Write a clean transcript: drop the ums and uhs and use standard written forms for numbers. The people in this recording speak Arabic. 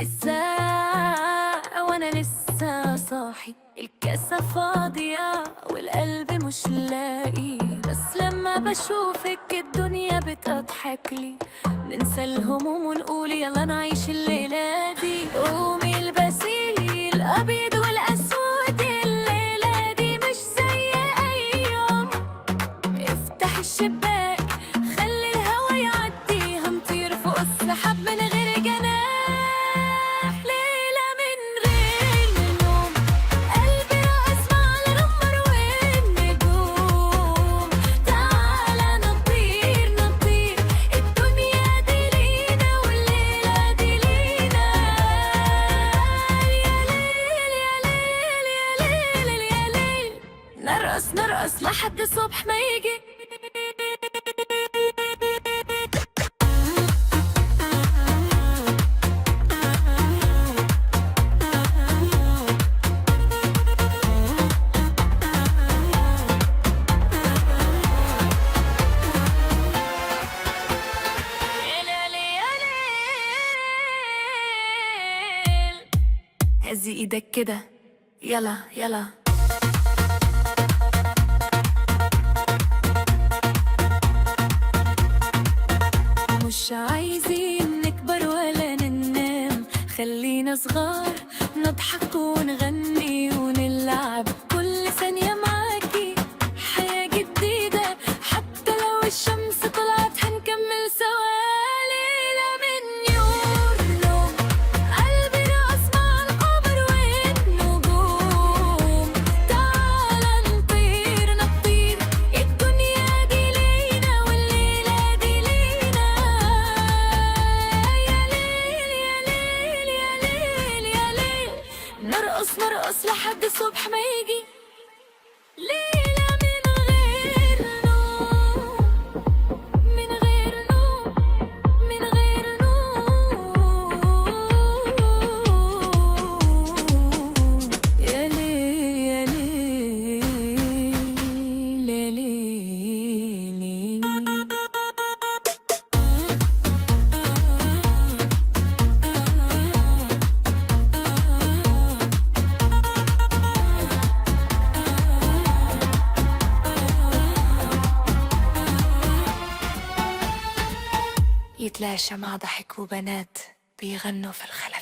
الساعة وانا لسه صاحي، الكاسة فاضية والقلب مش لاقي. بس لما بشوفك الدنيا بتضحك لي، ننسى الهموم ونقول يلا نعيش الليلة دي. قومي البسي الابيض والاسود، الليلة دي مش زي اي يوم. افتح الشباك خلي الهوا يعدي، هنطير فوق السحاب من غير جناح. ليلة من غير نوم، قلبي راقص مع القمر والنجوم. تعالى نطير نطير، الدنيا دي لينا والليلة دي لينا. يا ليل يا ليل يا ليل يا ليل، نرقص نرقص لحد الصبح ما يجي. هزي ايدك كده، يلا يلا. مش عايزين نكبر ولا ننام، خلينا صغار نضحك ونغني ونلعب. كل ثانية معاكي حياة جديدة، حتى لو الشمس طلعت هنكمل سوا. ليلة من نور نوم، قلبي راقص مع القمر والنجوم. تعالى نطير نطير، الدنيا دي لينا والليلة دي لينا. يا ليل يا ليل يا ليل يا ليل، نرقص نرقص لحد الصبح ما يجي. ليلة من غير نوم، من غير نوم، من غير نوم. يا ليل يا ليل يا ليل. يتلاشى مع ضحك وبنات بيغنوا في الخلفية.